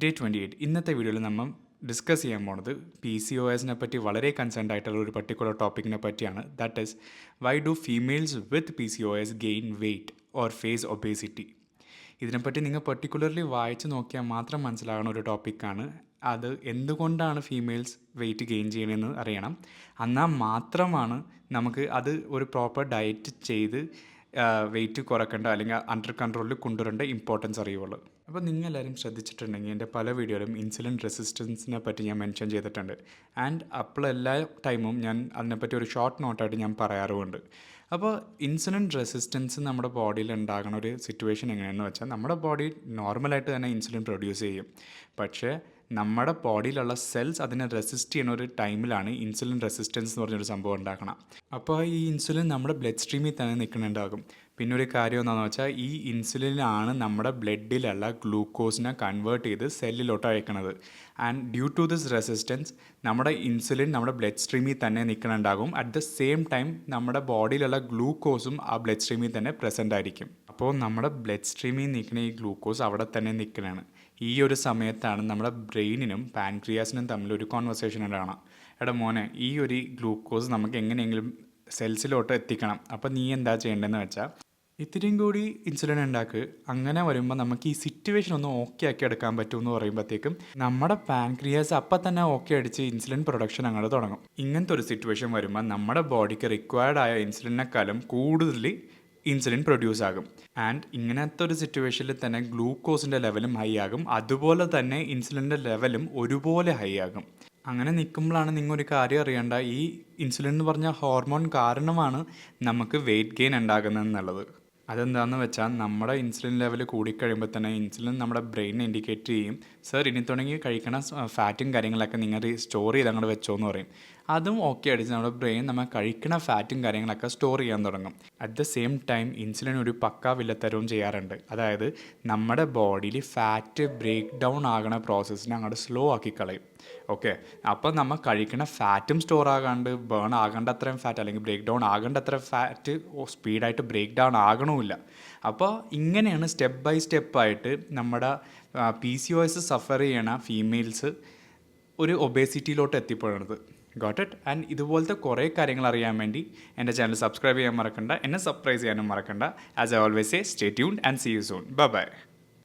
Day 28 ഇന്നത്തെ വീഡിയോയിൽ നമ്മൾ ഡിസ്കസ് ചെയ്യാൻ പോണത് പി സി ഒ എസിനെ പറ്റി വളരെ കൺസേൺഡ് ആയിട്ടുള്ള ഒരു പർട്ടിക്കുലർ ടോപ്പിക്കിനെ പറ്റിയാണ്. That is why do females with P C O S gain weight or face obesity. ഇതിനെപ്പറ്റി നിങ്ങൾ പെർട്ടിക്കുലർലി വായിച്ച് നോക്കിയാൽ മാത്രം മനസ്സിലാകുന്ന ഒരു ടോപ്പിക്കാണ്. അത് എന്തുകൊണ്ടാണ് ഫീമെയിൽസ് വെയിറ്റ് ഗെയിൻ ചെയ്യണമെന്ന് അറിയണം. എന്നാൽ മാത്രമാണ് നമുക്ക് അത് ഒരു പ്രോപ്പർ ഡയറ്റ് ചെയ്ത് വെയിറ്റ് കുറക്കേണ്ട അല്ലെങ്കിൽ അണ്ടർ കൺട്രോളിൽ കൊണ്ടുവരേണ്ട ഇമ്പോർട്ടൻസ് അറിയുള്ളൂ. അപ്പോൾ നിങ്ങളെല്ലാവരും ശ്രദ്ധിച്ചിട്ടുണ്ടെങ്കിൽ എൻ്റെ പല വീഡിയോയിലും ഇൻസുലിൻ റെസിസ്റ്റൻസിനെ പറ്റി ഞാൻ മെൻഷൻ ചെയ്തിട്ടുണ്ട്. ആൻഡ് അപ്പോൾ എല്ലാ ടൈമും ഞാൻ അതിനെപ്പറ്റി ഒരു ഷോർട്ട് നോട്ടായിട്ട് ഞാൻ പറയാറുമുണ്ട്. അപ്പോൾ ഇൻസുലിൻ റെസിസ്റ്റൻസ് നമ്മുടെ ബോഡിയിൽ ഉണ്ടാകുന്ന ഒരു സിറ്റുവേഷൻ എങ്ങനെയാണെന്ന് വെച്ചാൽ നമ്മുടെ ബോഡി നോർമലായിട്ട് തന്നെ ഇൻസുലിൻ പ്രൊഡ്യൂസ് ചെയ്യും. പക്ഷേ നമ്മുടെ ബോഡിയിലുള്ള സെൽസ് അതിനെ റെസിസ്റ്റ് ചെയ്യുന്ന ഒരു ടൈമിലാണ് ഇൻസുലിൻ റെസിസ്റ്റൻസ് എന്ന് പറഞ്ഞൊരു സംഭവം ഉണ്ടാക്കണം. അപ്പോൾ ഈ ഇൻസുലിൻ നമ്മുടെ ബ്ലഡ് സ്ട്രീമിൽ തന്നെ നിൽക്കുന്നുണ്ടാകും. പിന്നെ ഒരു കാര്യം എന്താണെന്ന് വെച്ചാൽ ഈ ഇൻസുലിനാണ് നമ്മുടെ ബ്ലഡിലുള്ള ഗ്ലൂക്കോസിനെ കൺവേർട്ട് ചെയ്ത് സെല്ലിലോട്ട് അയക്കുന്നത്. And due to this resistance നമ്മുടെ ഇൻസുലിൻ നമ്മുടെ ബ്ലഡ് സ്ട്രീമിൽ തന്നെ നിൽക്കുന്നുണ്ടാകും. അറ്റ് ദ സെയിം ടൈം നമ്മുടെ ബോഡിയിലുള്ള ഗ്ലൂക്കോസും ആ ബ്ലഡ് സ്ട്രീമിൽ തന്നെ പ്രസൻ്റ് ആയിരിക്കും. അപ്പോൾ നമ്മുടെ ബ്ലഡ് സ്ട്രീമിൽ നിൽക്കുന്ന ഈ ഗ്ലൂക്കോസ് അവിടെ തന്നെ നിൽക്കുന്നതാണ്. ഈ ഒരു സമയത്താണ് നമ്മുടെ ബ്രെയിനിനും പാൻക്രിയാസിനും തമ്മിൽ ഒരു കോൺവെർസേഷൻ ഉണ്ടാകണം. എടാ മോനെ, ഈ ഒരു ഗ്ലൂക്കോസ് നമുക്ക് എങ്ങനെയെങ്കിലും സെൽസിലോട്ട് എത്തിക്കണം. അപ്പോൾ നീ എന്താ ചെയ്യേണ്ടതെന്ന് വെച്ചാൽ ഇത്തിരിയും കൂടി ഇൻസുലിൻ ഉണ്ടാക്കുക. അങ്ങനെ വരുമ്പോൾ നമുക്ക് ഈ സിറ്റുവേഷൻ ഒന്ന് ഓക്കെ ആക്കി എടുക്കാൻ പറ്റുമെന്ന് പറയുമ്പോഴത്തേക്കും നമ്മുടെ പാൻക്രിയാസ് അപ്പം തന്നെ ഓക്കെ അടിച്ച് ഇൻസുലിൻ പ്രൊഡക്ഷൻ അങ്ങോട്ട് തുടങ്ങും. ഇങ്ങനത്തെ ഒരു സിറ്റുവേഷൻ വരുമ്പോൾ നമ്മുടെ ബോഡിക്ക് റിക്വയർഡ് ആയ ഇൻസുലിനേക്കാളും കൂടുതൽ ഇൻസുലിൻ പ്രൊഡ്യൂസ് ആകും. ആൻഡ് ഇങ്ങനത്തെ ഒരു സിറ്റുവേഷനിൽ തന്നെ ഗ്ലൂക്കോസിൻ്റെ ലെവലും ഹൈ ആകും. അതുപോലെ തന്നെ ഇൻസുലിൻ്റെ ലെവലും ഒരുപോലെ ഹൈ ആകും. അങ്ങനെ നിൽക്കുമ്പോഴാണ് നിങ്ങൾ ഒരു കാര്യം അറിയേണ്ട, ഈ ഇൻസുലിൻ എന്ന് പറഞ്ഞ ഹോർമോൺ കാരണമാണ് നമുക്ക് വെയിറ്റ് ഗെയിൻ ഉണ്ടാകുന്നതെന്നുള്ളത്. അതെന്താണെന്ന് വെച്ചാൽ നമ്മുടെ ഇൻസുലിൻ ലെവൽ കൂടിക്കഴിയുമ്പോൾ തന്നെ ഇൻസുലിൻ നമ്മുടെ ബ്രെയിനിനെ ഇൻഡിക്കേറ്റ് ചെയ്യും, സർ ഇനി തുടങ്ങി കഴിക്കണ ഫാറ്റും കാര്യങ്ങളൊക്കെ നിങ്ങൾ സ്റ്റോർ ചെയ്ത് അങ്ങോട്ട് വെച്ചോ എന്ന് പറയും. അതും ഓക്കെ അടിച്ച് നമ്മുടെ ബ്രെയിൻ നമ്മൾ കഴിക്കണ ഫാറ്റും കാര്യങ്ങളൊക്കെ സ്റ്റോർ ചെയ്യാൻ തുടങ്ങും. At the same time insulin ഒരു പക്കാ വില്ലത്തരവും ചെയ്യാറുണ്ട്. അതായത് നമ്മുടെ ബോഡിയിൽ ഫാറ്റ് ബ്രേക്ക് ഡൗൺ ആകണ പ്രോസസ്സിനെ അങ്ങോട്ട് സ്ലോ ആക്കി കളയും. ഓക്കെ, അപ്പോൾ നമ്മൾ കഴിക്കുന്ന ഫാറ്റും സ്റ്റോർ ആകാണ്ട് ബേൺ ആകേണ്ട അത്രയും ഫാറ്റ് അല്ലെങ്കിൽ ബ്രേക്ക് ഡൗൺ ആകേണ്ട അത്ര ഫാറ്റ് സ്പീഡായിട്ട് ബ്രേക്ക് ഡൗൺ ആകണമില്ല. അപ്പോൾ ഇങ്ങനെയാണ് സ്റ്റെപ്പ് ബൈ സ്റ്റെപ്പായിട്ട് നമ്മുടെ P C O S suffer ചെയ്യണ ഫീമെയിൽസ് ഒരു ഒബേസിറ്റിയിലോട്ട് എത്തിപ്പെടുന്നത്. Got it? ആൻഡ് ഇതുപോലത്തെ കുറേ കാര്യങ്ങൾ അറിയാൻ വേണ്ടി എൻ്റെ ചാനൽ സബ്സ്ക്രൈബ് ചെയ്യാൻ മറക്കണ്ട, എന്നെ സർപ്രൈസ് ചെയ്യാനും മറക്കണ്ട. As I always say, stay tuned and see you soon. Bye by.